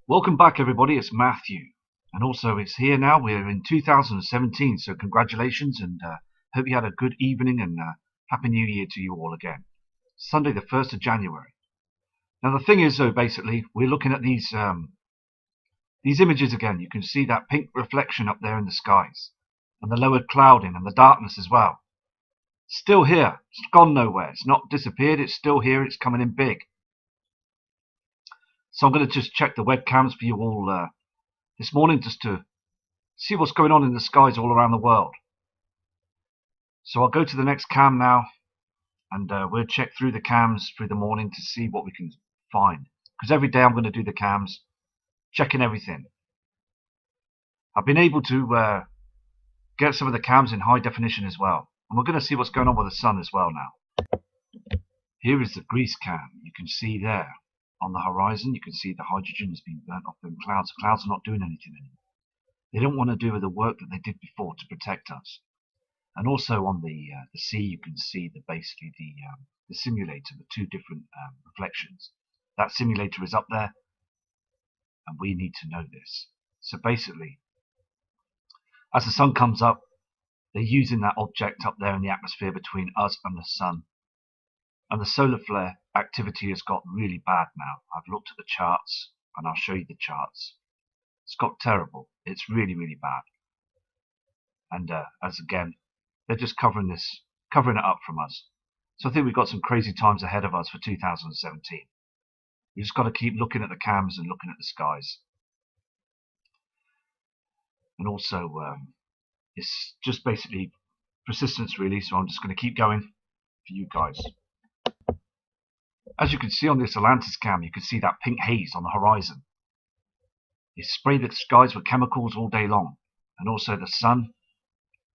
Welcome back, everybody. It's Matthew, and also it's here now. We're in 2017, so congratulations, and hope you had a good evening, and Happy New Year to you all again. Sunday, the 1st of January. Now, the thing is, though, basically, we're looking at these images again. You can see that pink reflection up there in the skies, and the lowered clouding, and the darkness as well. Still here. It's gone nowhere. It's not disappeared. It's still here. It's coming in big. So I'm going to just check the webcams for you all this morning, just to see what's going on in the skies all around the world. So I'll go to the next cam now, and we'll check through the cams through the morning to see what we can find. Because every day I'm going to do the cams, checking everything. I've been able to get some of the cams in high definition as well. And we're going to see what's going on with the sun as well now. Here is the Greece cam. You can see there on the horizon, you can see the hydrogen has been burnt off in clouds. The clouds are not doing anything anymore. They don't want to do the work that they did before to protect us. And also on the sea, you can see basically the simulator with two different reflections. That simulator is up there, and we need to know this. So basically, as the sun comes up, they're using that object up there in the atmosphere between us and the sun. And the solar flare activity has got really bad now. I've looked at the charts, and I'll show you the charts. It's got terrible. It's really, really bad. And as again, they're just covering it up from us. So I think we've got some crazy times ahead of us for 2017. We just got to keep looking at the cams and looking at the skies. And also, it's just basically persistence, really. So I'm just going to keep going for you guys. As you can see on this Atlantis cam, you can see that pink haze on the horizon. It sprayed the skies with chemicals all day long. And also the sun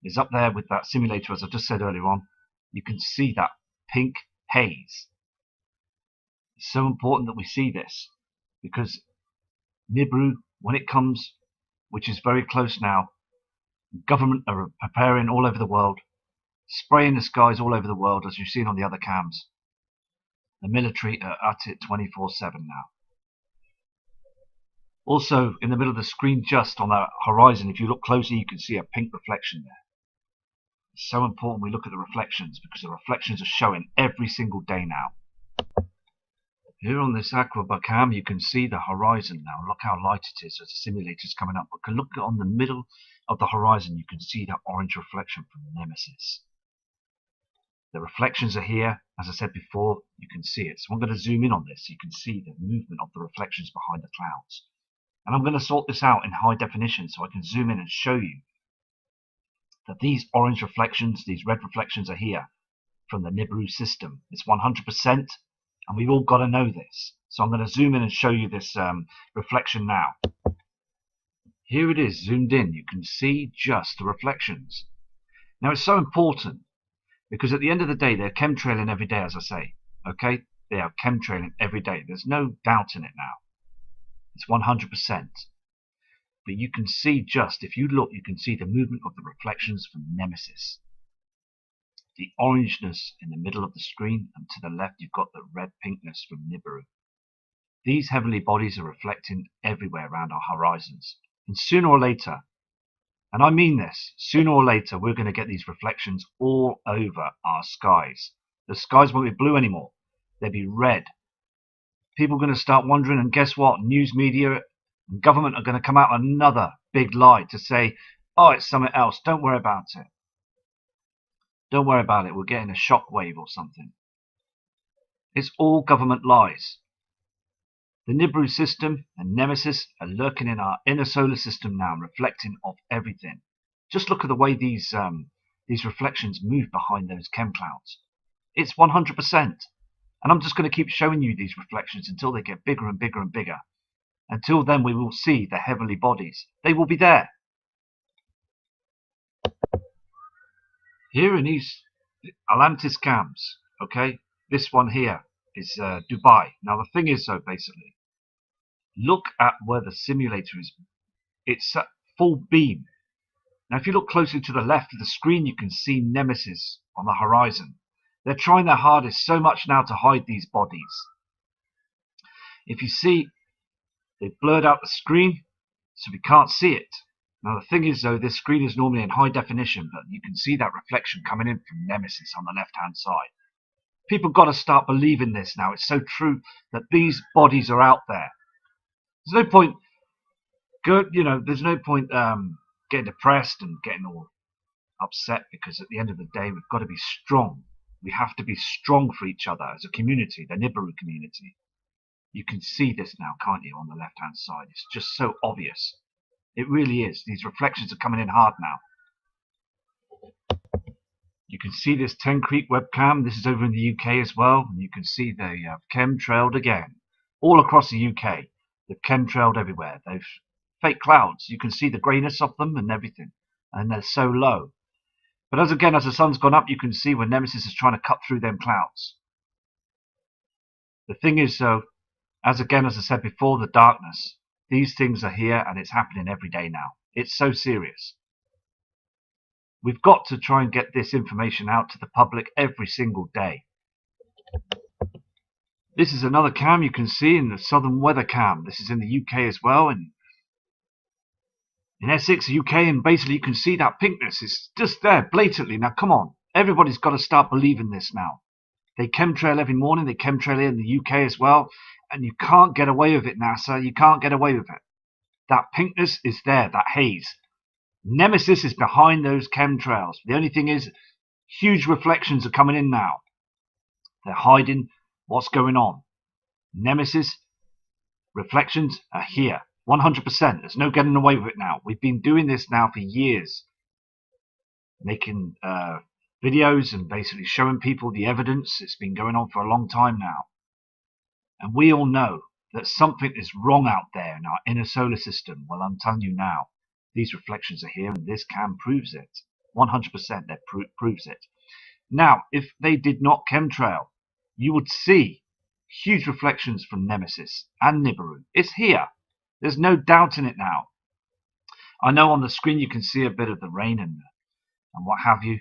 is up there with that simulator, as I just said earlier on. You can see that pink haze. It's so important that we see this, because Nibiru, when it comes, which is very close now, government are preparing all over the world, spraying the skies all over the world, as you've seen on the other cams. The military are at it 24/7 now. Also, in the middle of the screen, just on that horizon, if you look closely, you can see a pink reflection there. It's so important we look at the reflections, because the reflections are showing every single day now. Here on this aqua cam, you can see the horizon now. Look how light it is as the simulator's coming up. But look on the middle of the horizon, you can see that orange reflection from Nemesis. The reflections are here. As I said before, you can see it. So I'm going to zoom in on this so you can see the movement of the reflections behind the clouds. And I'm going to sort this out in high definition so I can zoom in and show you that these orange reflections, these red reflections are here from the Nibiru system. It's 100%, and we've all got to know this. So I'm going to zoom in and show you this reflection now. Here it is, zoomed in. You can see just the reflections. Now it's so important, because at the end of the day, they're chemtrailing every day, as I say. Okay? They are chemtrailing every day. There's no doubt in it now. It's 100%. But you can see just, if you look, you can see the movement of the reflections from Nemesis. The orangeness in the middle of the screen, and to the left you've got the red pinkness from Nibiru. These heavenly bodies are reflecting everywhere around our horizons. And sooner or later, and I mean this, sooner or later we're going to get these reflections all over our skies. The skies won't be blue anymore. They'll be red. People are going to start wondering, and guess what? News media and government are going to come out with another big lie to say, oh, it's something else. Don't worry about it. Don't worry about it. We're getting a shockwave or something. It's all government lies. The Nibiru system and Nemesis are lurking in our inner solar system now, reflecting off everything. Just look at the way these reflections move behind those chem clouds. It's 100%. And I'm just going to keep showing you these reflections until they get bigger and bigger and bigger. Until then, we will see the heavenly bodies. They will be there. Here in these Atlantis cams, okay, this one here is Dubai. Now the thing is, though, basically, look at where the simulator is. It's at full beam. Now if you look closely to the left of the screen, you can see Nemesis on the horizon. They're trying their hardest so much now to hide these bodies. If you see, They've blurred out the screen, so we can't see it. Now the thing is though, this screen is normally in high definition, but you can see that reflection coming in from Nemesis on the left hand side. People got to start believing this now. It's so true that these bodies are out there. There's no point there's no point getting depressed and getting all upset, because at the end of the day we've got to be strong. We have to be strong for each other as a community, the Nibiru community. You can see this now, can't you, on the left hand side? It's just so obvious. It really is. These reflections are coming in hard now. You can see this 10 Creek webcam. This is over in the UK as well. And you can see they have chemtrailed again. All across the UK. They've chemtrailed everywhere. They've fake clouds. You can see the greyness of them and everything. And they're so low. But as the sun's gone up, you can see where Nemesis is trying to cut through them clouds. The thing is, though, as I said before, the darkness. These things are here, and it's happening every day now. It's so serious. We've got to try and get this information out to the public every single day. This is another cam you can see in the Southern Weather Cam. This is in the UK as well, and in Essex, UK, and basically you can see that pinkness. It's just there blatantly. Now come on, everybody's got to start believing this now. They chemtrail every morning. They chemtrail here in the UK as well, and you can't get away with it, NASA. You can't get away with it. That pinkness is there, that haze. Nemesis is behind those chemtrails. The only thing is, huge reflections are coming in now. They're hiding what's going on. Nemesis reflections are here. 100%. There's no getting away with it now. We've been doing this now for years. Making videos and basically showing people the evidence. It's been going on for a long time now. And we all know that something is wrong out there in our inner solar system. Well, I'm telling you now, these reflections are here, and this cam proves it. 100% that proves it. Now, if they did not chemtrail, you would see huge reflections from Nemesis and Nibiru. It's here. There's no doubt in it now. I know on the screen you can see a bit of the rain and what have you.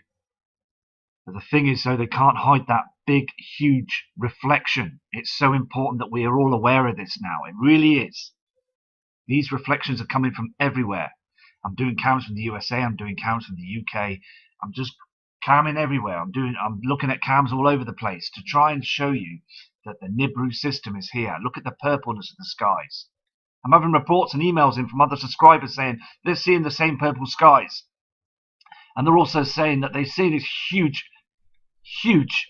But the thing is, though, they can't hide that big, huge reflection. It's so important that we are all aware of this now. It really is. These reflections are coming from everywhere. I'm doing cams from the USA. I'm doing cams from the UK. I'm just camming everywhere. I'm looking at cams all over the place to try and show you that the Nibiru system is here. Look at the purpleness of the skies. I'm having reports and emails in from other subscribers saying they're seeing the same purple skies. And they're also saying that they see this huge, huge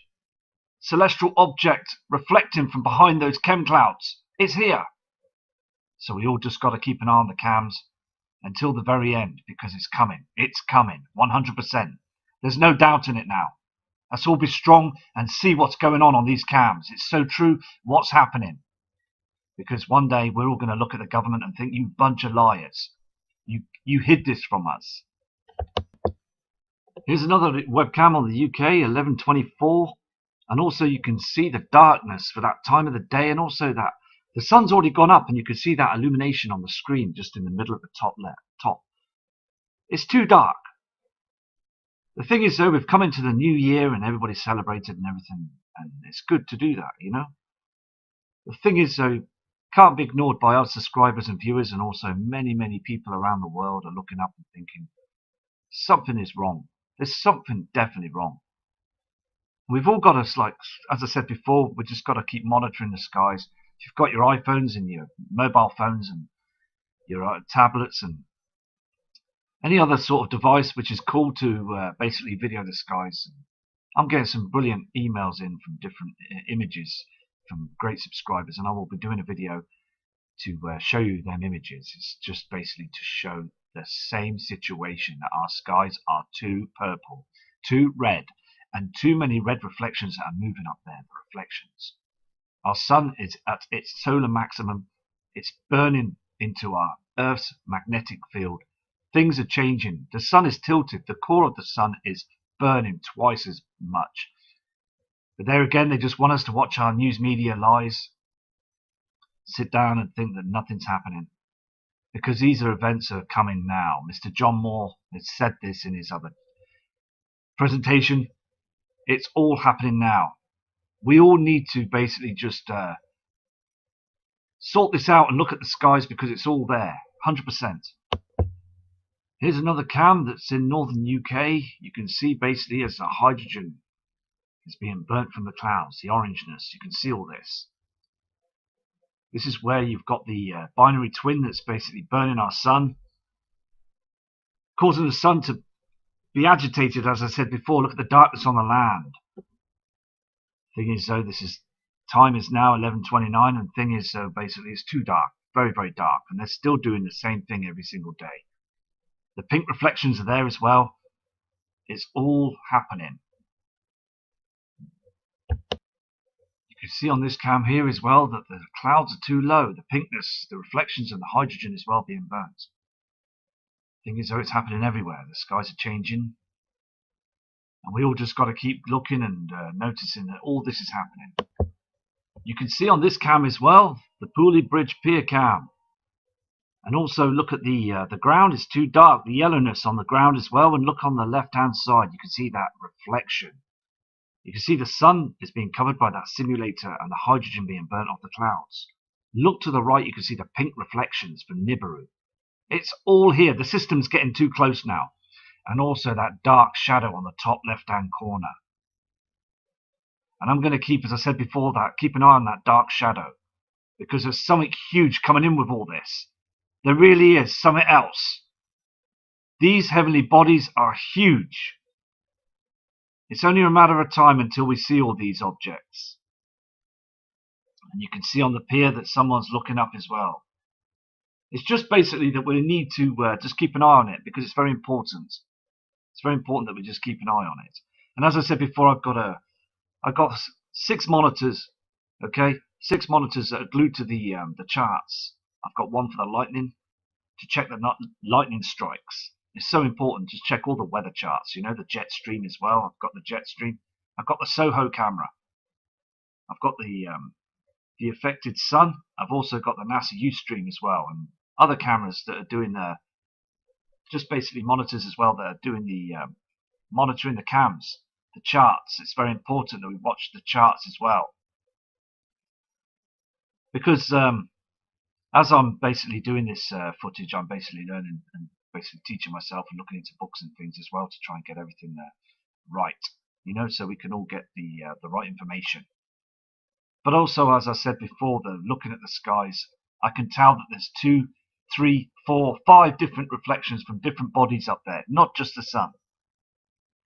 celestial object reflecting from behind those chem clouds. It's here. So we all just got to keep an eye on the cams until the very end, because it's coming. It's coming. 100%. There's no doubt in it now. Let's all be strong and see what's going on these cams. It's so true what's happening. Because one day we're all going to look at the government and think, you bunch of liars. You hid this from us. Here's another webcam on the UK, 11:24. And also you can see the darkness for that time of the day, and also that the sun's already gone up, and you can see that illumination on the screen just in the middle of the top left. It's too dark. The thing is, though, we've come into the new year and everybody's celebrated and everything, and it's good to do that, you know. The thing is, though, can't be ignored by our subscribers and viewers, and also many, many people around the world are looking up and thinking something is wrong. There's something definitely wrong. We've all got to, like, as I said before, we've just got to keep monitoring the skies. If you've got your iPhones and your mobile phones and your tablets and any other sort of device which is cool to basically video the skies. I'm getting some brilliant emails in from different images from great subscribers, and I will be doing a video to show you them images. It's just basically to show the same situation, that our skies are too purple, too red, and too many red reflections that are moving up there, the reflections. Our sun is at its solar maximum. It's burning into our Earth's magnetic field. Things are changing. The sun is tilted. The core of the sun is burning twice as much. But there again, they just want us to watch our news media lies, sit down and think that nothing's happening. Because these are events that are coming now. Mr. John Moore has said this in his other presentation. It's all happening now. We all need to basically just Sort this out and look at the skies because it's all there, 100%. Here's another cam that's in northern UK. You can see basically as the hydrogen is being burnt from the clouds, the orangeness. You can see all this. This is where you've got the binary twin that's basically burning our sun, causing the sun to be agitated, as I said before. Look at the darkness on the land. Thing is, though, time is now 11:29, and thing is, so basically it's too dark, very, very dark, and they're still doing the same thing every single day. The pink reflections are there as well. It's all happening. You can see on this cam here as well that the clouds are too low. The pinkness, the reflections, and the hydrogen as well being burnt. Thing is, though, it's happening everywhere. The skies are changing, and we all just got to keep looking and noticing that all this is happening. You can see on this cam as well the Pooley Bridge Pier cam, and also look at the ground is too dark. The yellowness on the ground as well, and look on the left-hand side. You can see that reflection. You can see the sun is being covered by that simulator and the hydrogen being burnt off the clouds. Look to the right, you can see the pink reflections from Nibiru. It's all here. The system's getting too close now. And also that dark shadow on the top left-hand corner. And I'm going to keep, as I said before, keep an eye on that dark shadow, because there's something huge coming in with all this. There really is something else. These heavenly bodies are huge. It's only a matter of time until we see all these objects. And you can see on the pier that someone's looking up as well. It's just basically that we need to just keep an eye on it, because it's very important. It's very important that we just keep an eye on it. And as I said before, I've got 6 monitors, okay? 6 monitors that are glued to the charts. I've got one for the lightning, to check the lightning strikes. It's so important to check all the weather charts, you know, the jet stream as well. I've got the jet stream. I've got the Soho camera. I've got the affected sun. I've also got the NASA Ustream as well, and other cameras that are doing just basically monitors as well that are doing the monitoring the cams, the charts. It's very important that we watch the charts as well, because as I'm basically doing this footage, I'm basically learning and basically teaching myself and looking into books and things as well to try and get everything right, you know, so we can all get the right information. But also, as I said before, looking at the skies, I can tell that there's 2, 3, 4, 5 different reflections from different bodies up there, not just the sun.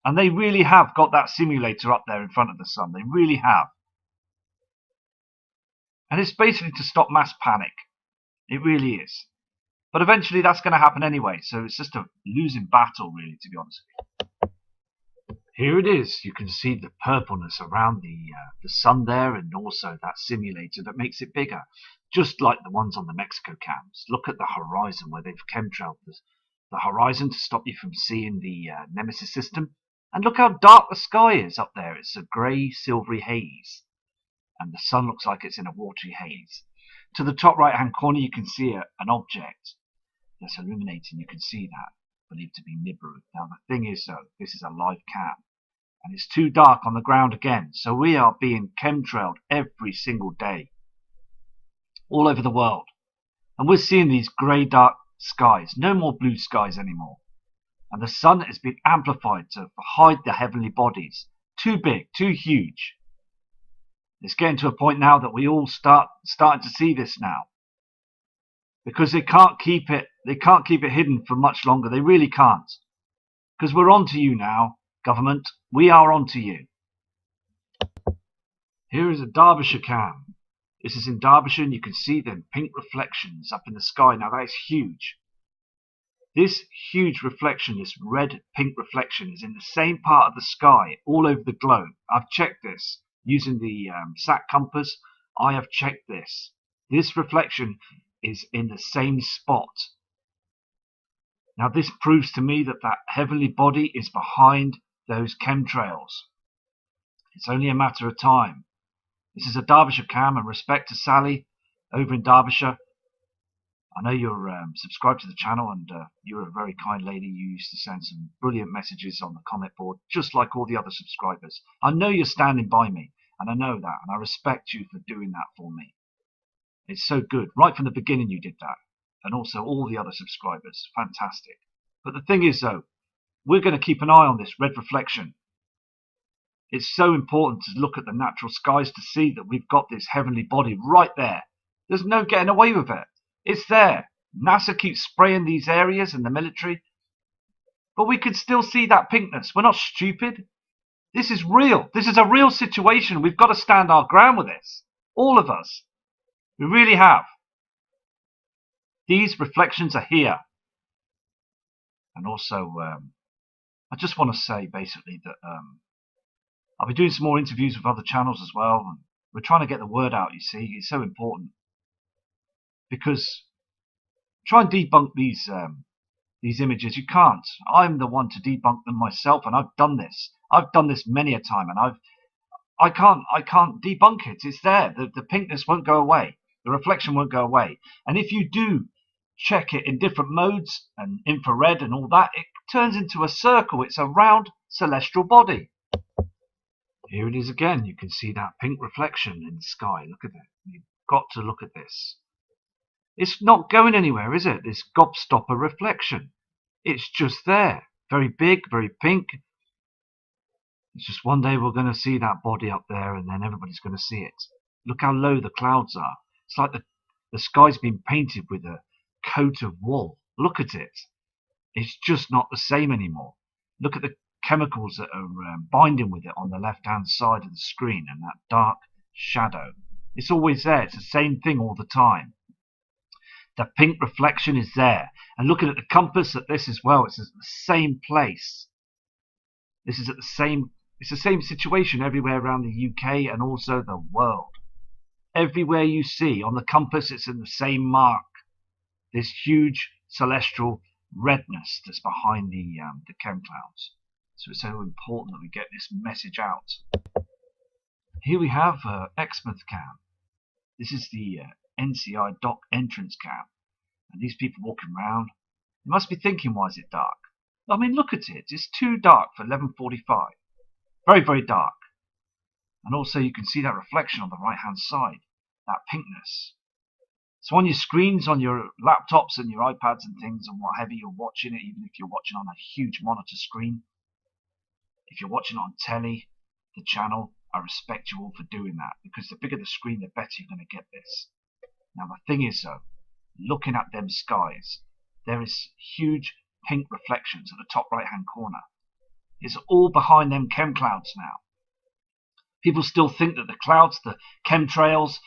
And they really have got that simulator up there in front of the sun. They really have. And it's basically to stop mass panic. It really is. But eventually that's going to happen anyway, so it's just a losing battle, really, to be honest with you. Here it is. You can see the purpleness around the sun there, and also that simulator that makes it bigger, just like the ones on the Mexico cams. Look at the horizon where they've chemtrailed the horizon to stop you from seeing the Nemesis system. And look how dark the sky is up there. It's a grey, silvery haze, and the sun looks like it's in a watery haze. To the top right-hand corner, you can see an object that's illuminating. You can see that, believed to be Nibiru. Now the thing is, though, this is a live cam, and it's too dark on the ground again, so we are being chemtrailed every single day all over the world, and we're seeing these grey dark skies. No more blue skies anymore, and the sun has been amplified to hide the heavenly bodies. Too big, too huge. It's getting to a point now that we all starting to see this now, because they can't keep it hidden for much longer. They really can't, because we're on to you now, government. We are on to you. Here is a Derbyshire cam. This is in Derbyshire, and you can see them pink reflections up in the sky. Now that is huge. This huge reflection, this red pink reflection, is in the same part of the sky all over the globe. I've checked this using the sat compass. I have checked this. This reflection is in the same spot. Now this proves to me that that heavenly body is behind those chemtrails. It's only a matter of time. This is a Derbyshire cam, and respect to Sally over in Derbyshire. I know you're subscribed to the channel, and you're a very kind lady. You used to send some brilliant messages on the comment board, just like all the other subscribers. I know you're standing by me, and I know that, and I respect you for doing that for me. It's so good. Right from the beginning you did that. And also all the other subscribers. Fantastic. But the thing is though, we're going to keep an eye on this red reflection. It's so important to look at the natural skies to see that we've got this heavenly body right there. There's no getting away with it. It's there. NASA keeps spraying these areas in the military, but we can still see that pinkness. We're not stupid. This is real. This is a real situation. We've got to stand our ground with this. All of us. We really have. These reflections are here. And also, I just want to say basically that I'll be doing some more interviews with other channels as well. And we're trying to get the word out, you see. It's so important. Because try and debunk these images. You can't. I'm the one to debunk them myself, and I've done this. I've done this many a time, and I can't debunk it. It's there. The pinkness won't go away. The reflection won't go away. And if you do check it in different modes and infrared and all that, it turns into a circle. It's a round celestial body. Here it is again. You can see that pink reflection in the sky. Look at it. You've got to look at this. It's not going anywhere, is it? This gobstopper reflection. It's just there. Very big, very pink. It's just one day we're going to see that body up there and then everybody's going to see it. Look how low the clouds are. It's like the sky's been painted with a coat of wool. Look at it. It's just not the same anymore. Look at the chemicals that are binding with it on the left-hand side of the screen and that dark shadow. It's always there. It's the same thing all the time. The pink reflection is there. And looking at the compass at this as well, it's at the same place. This is at the same, it's the same situation everywhere around the UK and also the world. Everywhere you see on the compass, it's in the same mark. This huge celestial redness that's behind the chem clouds. So it's so important that we get this message out. Here we have Exmouth cam. This is the NCI dock entrance cam. And these people walking around, you must be thinking, why is it dark? I mean, look at it. It's too dark for 11:45. Very, very dark. And also you can see that reflection on the right-hand side, that pinkness. So on your screens, on your laptops and your iPads and things and whatever you're watching it, even if you're watching on a huge monitor screen, if you're watching it on telly, the channel, I respect you all for doing that, because the bigger the screen, the better you're going to get this. Now the thing is though, looking at them skies, there is huge pink reflections at the top right hand corner. It's all behind them chem clouds now. People still think that the clouds, the chemtrails,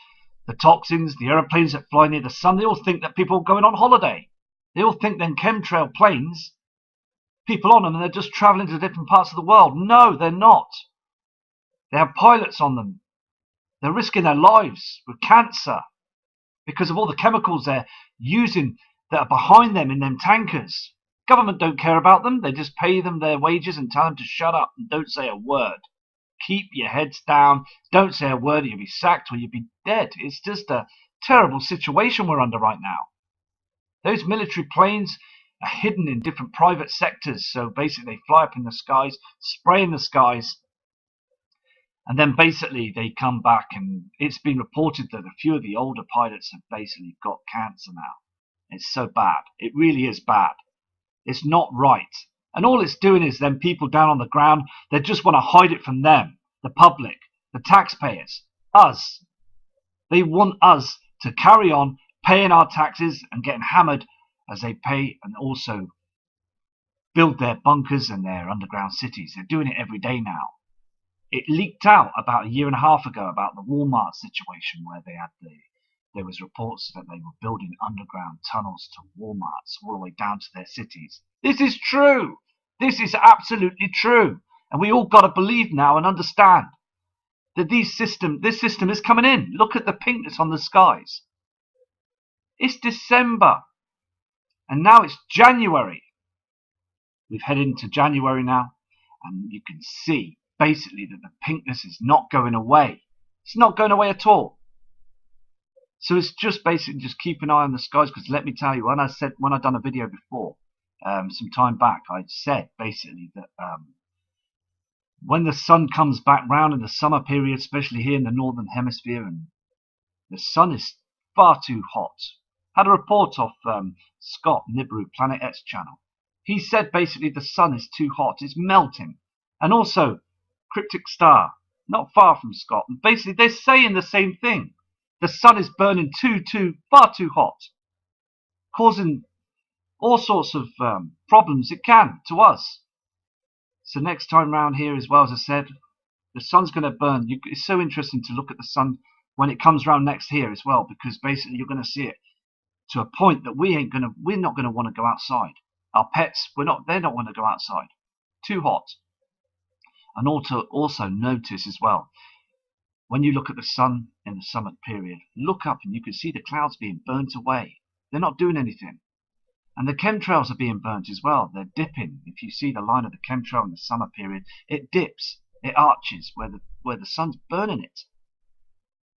the toxins, the aeroplanes that fly near the sun, they all think that people are going on holiday. They all think them chemtrail planes, people on them, and they're just traveling to different parts of the world. No, they're not. They have pilots on them. They're risking their lives with cancer because of all the chemicals they're using that are behind them in them tankers. Government don't care about them. They just pay them their wages and tell them to shut up and don't say a word. Keep your heads down. Don't say a word or you'll be sacked or you'll be dead. It's just a terrible situation we're under right now. Those military planes are hidden in different private sectors. So basically they fly up in the skies, spray in the skies, and then basically they come back, and it's been reported that a few of the older pilots have basically got cancer now. It's so bad. It really is bad. It's not right. And all it's doing is then people down on the ground, they just want to hide it from them, the public, the taxpayers, us. They want us to carry on paying our taxes and getting hammered as they pay and also build their bunkers and their underground cities. They're doing it every day now. It leaked out about a year and a half ago about the Walmart situation where there was reports that they were building underground tunnels to Walmarts all the way down to their cities. This is true. This is absolutely true. And we all got to believe now and understand that this system is coming in. Look at the pinkness on the skies. It's December. And now it's January. We've headed into January now. And you can see basically that the pinkness is not going away. It's not going away at all. So it's just basically just keep an eye on the skies, because let me tell you, when I done a video before, some time back, I said basically that when the sun comes back round in the summer period, especially here in the northern hemisphere, and the sun is far too hot. Had a report off Scott Nibiru, Planet X channel. He said basically the sun is too hot, it's melting. And also, Cryptic Star, not far from Scott. And basically, they're saying the same thing. The sun is burning far too hot, causing all sorts of problems it can to us. So next time round here, as well, as I said, the sun's going to burn. It's so interesting to look at the sun when it comes round next here as well, because basically you're going to see it to a point that we're not going to want to go outside. Our pets, they don't want to go outside. Too hot. And also notice as well, when you look at the sun in the summer period, look up and you can see the clouds being burnt away. They're not doing anything. And the chemtrails are being burnt as well. They're dipping. If you see the line of the chemtrail in the summer period, it dips, it arches where the sun's burning it.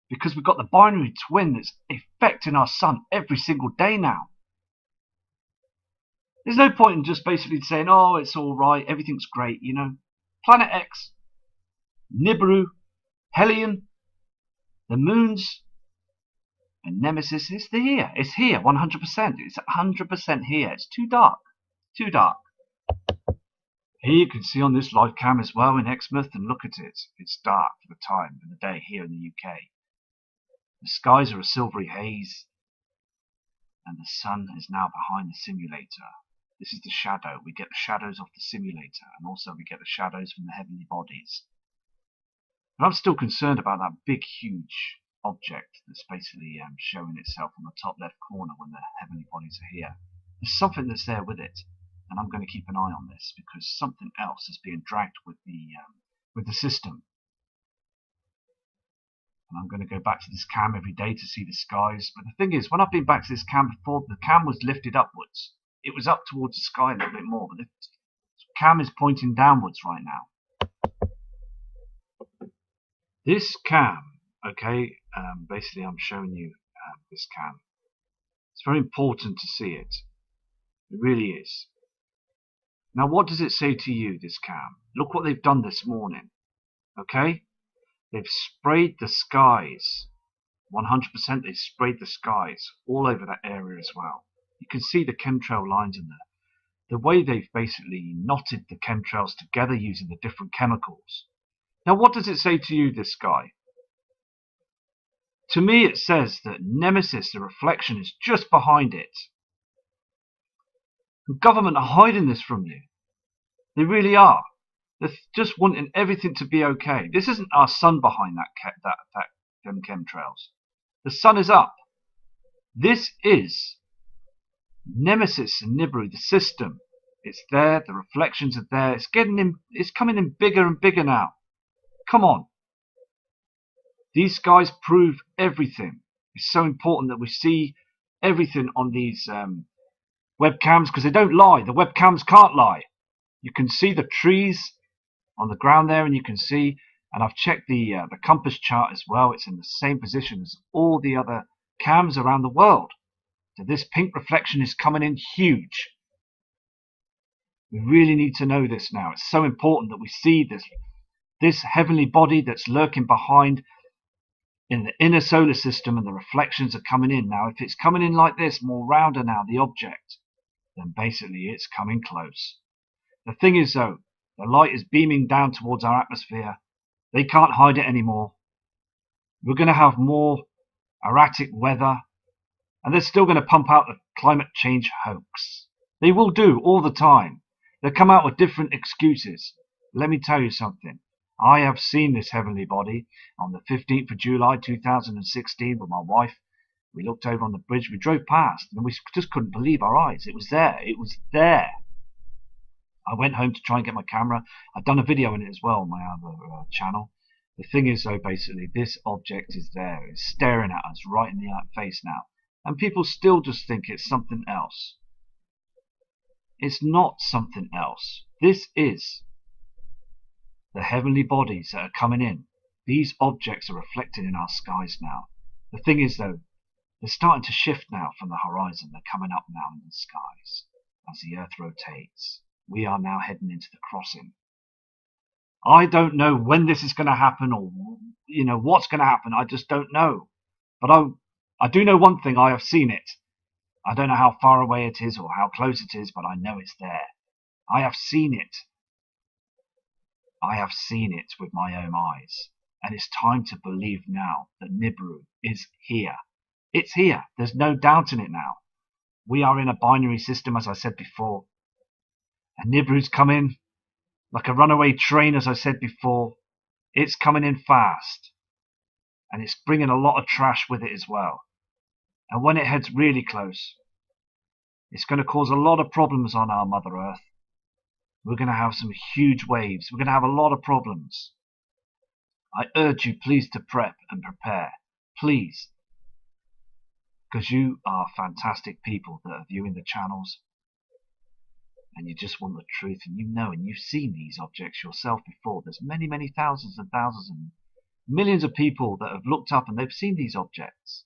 Because we've got the binary twin that's affecting our sun every single day now. There's no point in just basically saying, oh, it's all right, everything's great, you know. Planet X, Nibiru, Hellion, the moons, and Nemesis is here. It's here, 100%. It's 100% here. It's too dark. Too dark. Here you can see on this live cam as well in Exmouth, and look at it. It's dark for the time of the day here in the UK. The skies are a silvery haze, and the sun is now behind the simulator. This is the shadow. We get the shadows off the simulator, and also we get the shadows from the heavenly bodies. But I'm still concerned about that big, huge object that's basically showing itself on the top left corner when the heavenly bodies are here. There's something that's there with it, and I'm going to keep an eye on this because something else is being dragged with the system. And I'm going to go back to this cam every day to see the skies. But the thing is, when I've been back to this cam before, the cam was lifted upwards. It was up towards the sky a little bit more, but the cam is pointing downwards right now. This cam, okay, basically I'm showing you this cam. It's very important to see it. It really is. Now what does it say to you, this cam? Look what they've done this morning, okay? They've sprayed the skies, 100% they've sprayed the skies all over that area as well. You can see the chemtrail lines in there. The way they've basically knotted the chemtrails together using the different chemicals. Now what does it say to you, this guy? To me it says that Nemesis, the reflection, is just behind it. The government are hiding this from you. They really are. They're just wanting everything to be okay. This isn't our sun behind them chemtrails. The sun is up. This is Nemesis and Nibiru, the system. It's there. The reflections are there. It's coming in bigger and bigger now. Come on. These guys prove everything. It's so important that we see everything on these webcams because they don't lie. The webcams can't lie. You can see the trees on the ground there, and you can see, and I've checked the compass chart as well. It's in the same position as all the other cams around the world. So this pink reflection is coming in huge. We really need to know this now. It's so important that we see this heavenly body that's lurking behind in the inner solar system, and the reflections are coming in. Now, if it's coming in like this, more rounder now, the object, then basically it's coming close. The thing is, though, the light is beaming down towards our atmosphere. They can't hide it anymore. We're going to have more erratic weather, and they're still going to pump out the climate change hoax. They will do all the time. They'll come out with different excuses. Let me tell you something. I have seen this heavenly body on the 15th of July 2016 with my wife. We looked over on the bridge. We drove past, and we just couldn't believe our eyes. It was there. It was there. I went home to try and get my camera. I've done a video in it as well on my other channel. The thing is, though, basically, this object is there. It's staring at us right in the face now. And people still just think it's something else. It's not something else. This is the heavenly bodies that are coming in. These objects are reflected in our skies now. The thing is, though, they're starting to shift now from the horizon. They're coming up now in the skies as the Earth rotates. We are now heading into the crossing. I don't know when this is going to happen, or what's going to happen. I just don't know. But I do know one thing, I have seen it. I don't know how far away it is or how close it is, but I know it's there. I have seen it. I have seen it with my own eyes. And it's time to believe now that Nibiru is here. It's here. There's no doubt in it now. We are in a binary system, as I said before. And Nibiru's come in like a runaway train, as I said before. It's coming in fast. And it's bringing a lot of trash with it as well. And when it heads really close, it's going to cause a lot of problems on our Mother Earth. We're going to have some huge waves. We're going to have a lot of problems. I urge you, please, to prep and prepare. Please. Because you are fantastic people that are viewing the channels. And you just want the truth. And you know, and you've seen these objects yourself before. There's many, many thousands and thousands and millions of people that have looked up and they've seen these objects.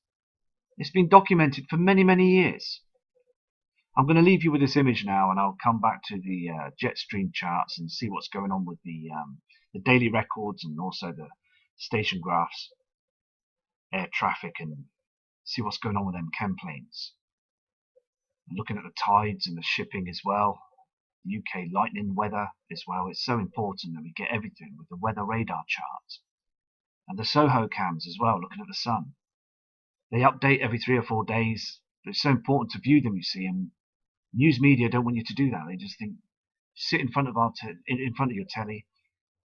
It's been documented for many, many years. I'm going to leave you with this image now, and I'll come back to the jet stream charts and see what's going on with the daily records and also the station graphs, air traffic, and see what's going on with them chem planes. I'm looking at the tides and the shipping as well, the UK lightning weather as well. It's so important that we get everything with the weather radar chart. And the Soho cams as well, looking at the sun. They update every 3 or 4 days, but it's so important to view them, you see, and news media don't want you to do that. They just think, sit in front of in front of your telly,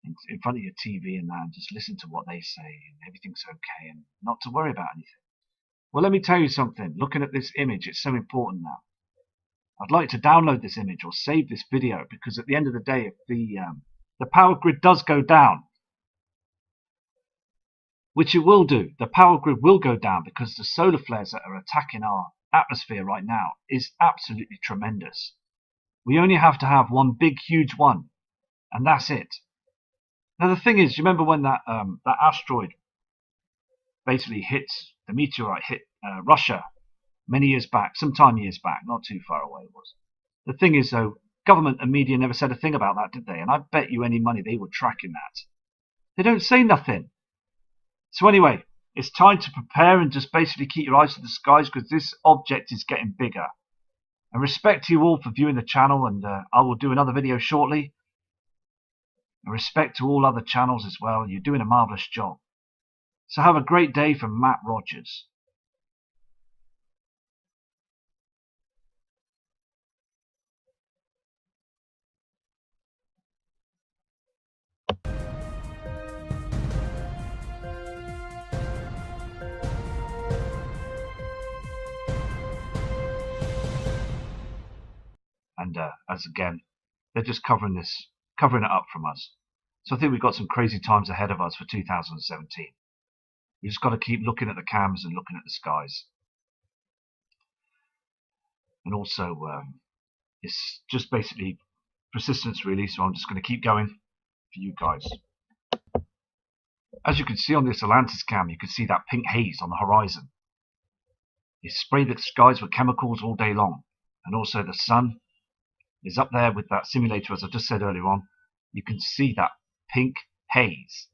in front of your TV and that, and just listen to what they say, and everything's okay, and not to worry about anything. Well, let me tell you something. Looking at this image, it's so important now. I'd like to download this image or save this video, because at the end of the day, if the power grid does go down, which it will do, the power grid will go down, because the solar flares that are attacking our atmosphere right now is absolutely tremendous. We only have to have one big, huge one, and that's it. Now the thing is, you remember when that asteroid basically the meteorite hit Russia many years back, years back, not too far away it was. The thing is though, government and media never said a thing about that, did they? And I bet you any money they were tracking that. They don't say nothing. So anyway, it's time to prepare and just basically keep your eyes to the skies, because this object is getting bigger. And respect to you all for viewing the channel, and I will do another video shortly. And respect to all other channels as well. You're doing a marvellous job. So have a great day from Matt Rogers. And as again, they're just covering it up from us. So I think we've got some crazy times ahead of us for 2017. We just got to keep looking at the cams and looking at the skies. And also, it's just basically persistence really, so I'm just going to keep going for you guys. As you can see on this Atlantis cam, you can see that pink haze on the horizon. It sprayed the skies with chemicals all day long. And also the sun is up there with that simulator, as I just said earlier on. You can see that pink haze.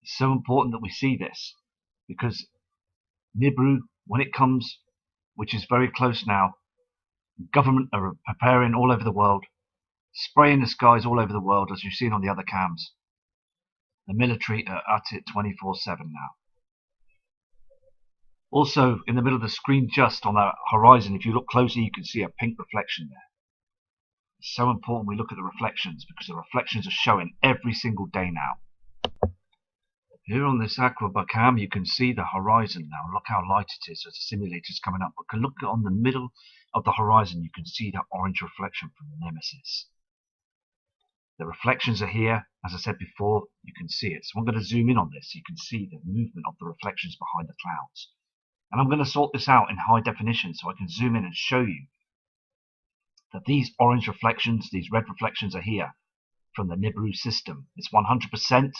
It's so important that we see this, because Nibiru, when it comes, which is very close now, government are preparing all over the world, spraying the skies all over the world, as you've seen on the other cams. The military are at it 24/7 now. Also, in the middle of the screen, just on that horizon, if you look closely, you can see a pink reflection there. It's so important we look at the reflections, because the reflections are showing every single day now. Here on this Aquaba cam, you can see the horizon now. Look how light it is as the simulator's coming up. But look on the middle of the horizon, you can see that orange reflection from Nemesis. The reflections are here. As I said before, you can see it. So I'm going to zoom in on this. You can see the movement of the reflections behind the clouds. And I'm going to sort this out in high definition so I can zoom in and show you that these orange reflections, these red reflections are here from the Nibiru system. It's 100%.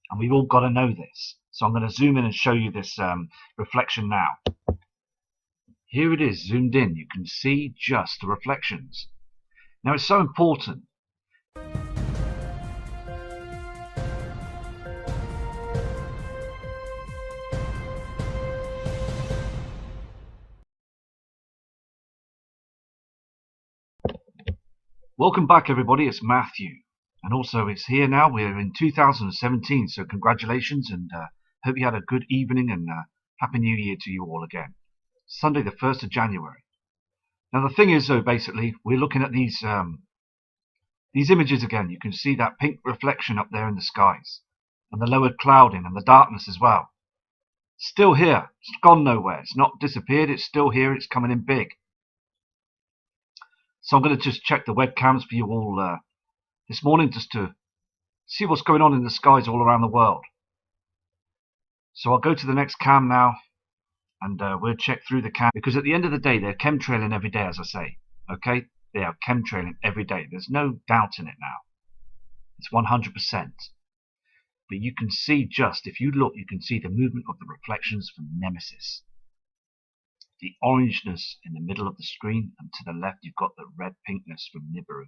And we've all got to know this. So I'm going to zoom in and show you this reflection now. Here it is, zoomed in. You can see just the reflections. Now it's so important. Welcome back, everybody. It's Matthew, and also it's here now. We're in 2017, so congratulations, and hope you had a good evening, and Happy New Year to you all again. Sunday, the 1st of January. Now, the thing is, though, basically, we're looking at these images again. You can see that pink reflection up there in the skies, and the lower clouding, and the darkness as well. Still here. It's gone nowhere. It's not disappeared. It's still here. It's coming in big. So I'm going to just check the webcams for you all this morning, just to see what's going on in the skies all around the world. So I'll go to the next cam now, and we'll check through the cam, because at the end of the day, they're chemtrailing every day, as I say. Okay, they are chemtrailing every day. There's no doubt in it now. It's 100%. But you can see, just if you look, you can see the movement of the reflections from Nemesis. The orangeness in the middle of the screen, and to the left you've got the red pinkness from Nibiru.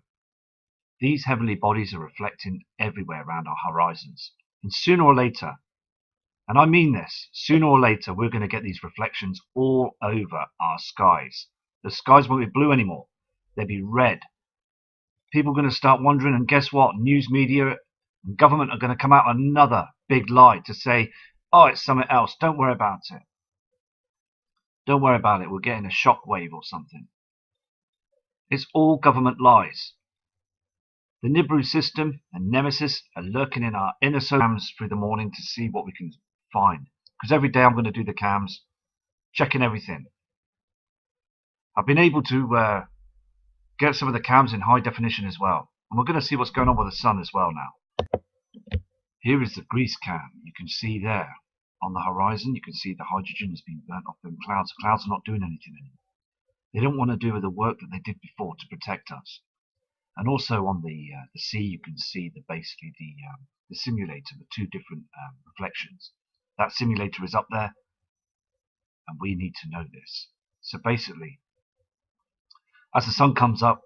These heavenly bodies are reflecting everywhere around our horizons. And sooner or later, and I mean this, sooner or later we're going to get these reflections all over our skies. The skies won't be blue anymore. They'll be red. People are going to start wondering, and guess what? News media and government are going to come out with another big lie to say, oh, it's something else. Don't worry about it. Don't worry about it. We're getting a shockwave or something. It's all government lies. The Nibiru system and Nemesis are lurking in our inner cams through the morning to see what we can find. Because every day I'm going to do the cams, checking everything. I've been able to get some of the cams in high definition as well. And we're going to see what's going on with the sun as well now. Here is the Greece cam. You can see there on the horizon, you can see the hydrogen has been burnt off in clouds. The clouds are not doing anything anymore. They don't want to do the work that they did before to protect us. And also on the sea, you can see basically the simulator with two different reflections. That simulator is up there, and we need to know this. So basically, as the sun comes up,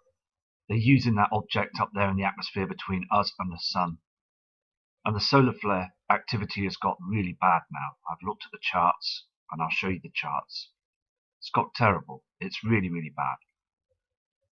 they're using that object up there in the atmosphere between us and the sun. And the solar flare activity has got really bad now. I've looked at the charts, and I'll show you the charts. It's got terrible. It's really, really bad.